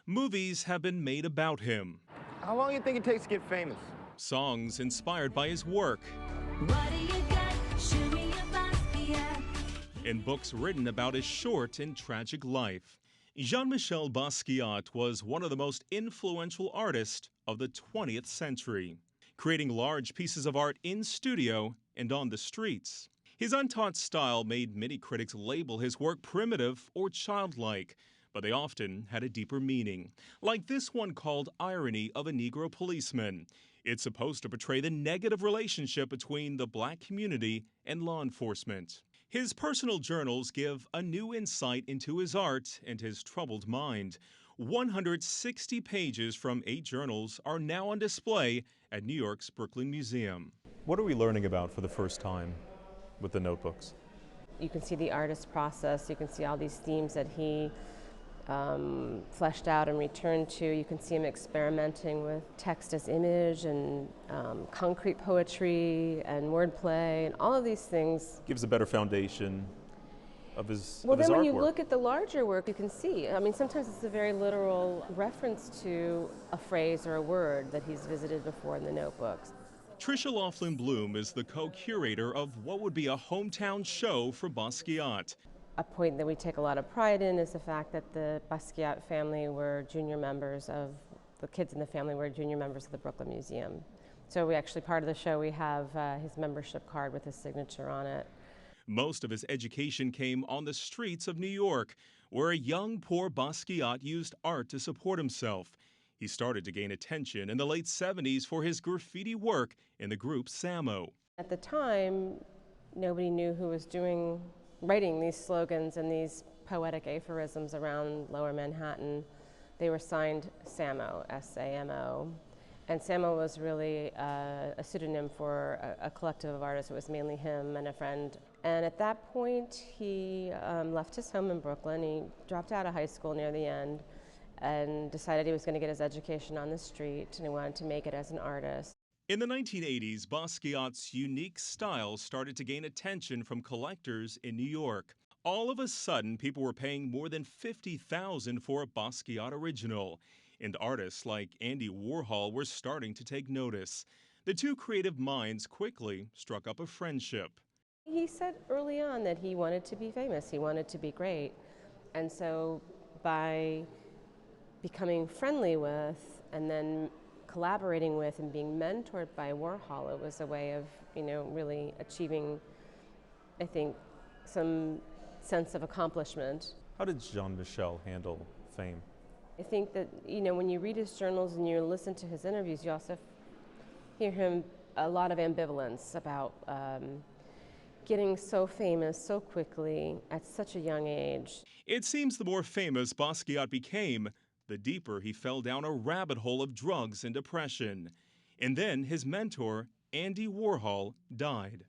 Movies have been made about him. How long do you think it takes to get famous? Songs inspired by his work. What do you got? Show me your Basquiat. And books written about his short and tragic life. Jean-Michel Basquiat was one of the most influential artists of the 20th century, creating large pieces of art in studio and on the streets. His untaught style made many critics label his work primitive or childlike, but they often had a deeper meaning, like this one called Irony of a Negro Policeman. It's supposed to portray the negative relationship between the black community and law enforcement. His personal journals give a new insight into his art and his troubled mind. 160 pages from 8 journals are now on display at New York's Brooklyn Museum. What are we learning about for the first time with the notebooks? You can see the artist process, you can see all these themes that he fleshed out and returned to. You can see him experimenting with text as image and concrete poetry and wordplay and all of these things. Gives a better foundation of his Well, of his then when artwork. you look at the larger work, you can see, I mean, sometimes it's a very literal reference to a phrase or a word that he's visited before in the notebooks. Tricia Laughlin-Bloom is the co-curator of what would be a hometown show for Basquiat. A point that we take a lot of pride in is the fact that the Basquiat family were junior members of, the kids in the family were junior members of the Brooklyn Museum. So we actually, part of the show, we have his membership card with his signature on it. Most of his education came on the streets of New York, where a young, poor Basquiat used art to support himself. He started to gain attention in the late 70s for his graffiti work in the group Samo. At the time, nobody knew who was writing these slogans and these poetic aphorisms around Lower Manhattan. They were signed Samo, S-A-M-O. And Samo was really a pseudonym for a collective of artists. It was mainly him and a friend. And at that point, he left his home in Brooklyn. He dropped out of high school near the end and decided he was going to get his education on the street, and he wanted to make it as an artist. In the 1980s, Basquiat's unique style started to gain attention from collectors in New York. All of a sudden, people were paying more than $50,000 for a Basquiat original, and artists like Andy Warhol were starting to take notice. The two creative minds quickly struck up a friendship. He said early on that he wanted to be famous, he wanted to be great, and so by becoming friendly with and then collaborating with and being mentored by Warhol, it was a way of, really achieving, I think, some sense of accomplishment. How did Jean-Michel handle fame? I think that, when you read his journals and you listen to his interviews, you also hear him a lot of ambivalence about getting so famous so quickly at such a young age. It seems the more famous Basquiat became, the deeper he fell down a rabbit hole of drugs and depression. And then his mentor, Andy Warhol, died.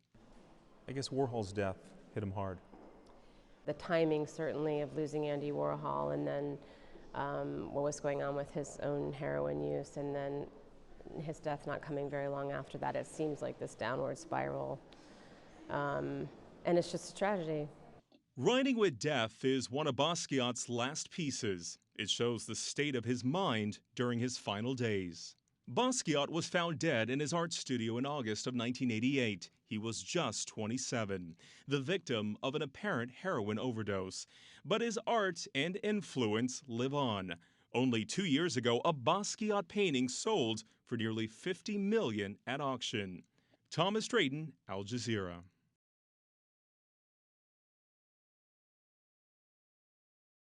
I guess Warhol's death hit him hard. The timing, certainly, of losing Andy Warhol, and then what was going on with his own heroin use, and then his death not coming very long after that. It seems like this downward spiral. And it's just a tragedy. Riding with Death is one of Basquiat's last pieces. It shows the state of his mind during his final days. Basquiat was found dead in his art studio in August of 1988. He was just 27, the victim of an apparent heroin overdose. But his art and influence live on. Only 2 years ago, a Basquiat painting sold for nearly $50 million at auction. Thomas Drayton, Al Jazeera.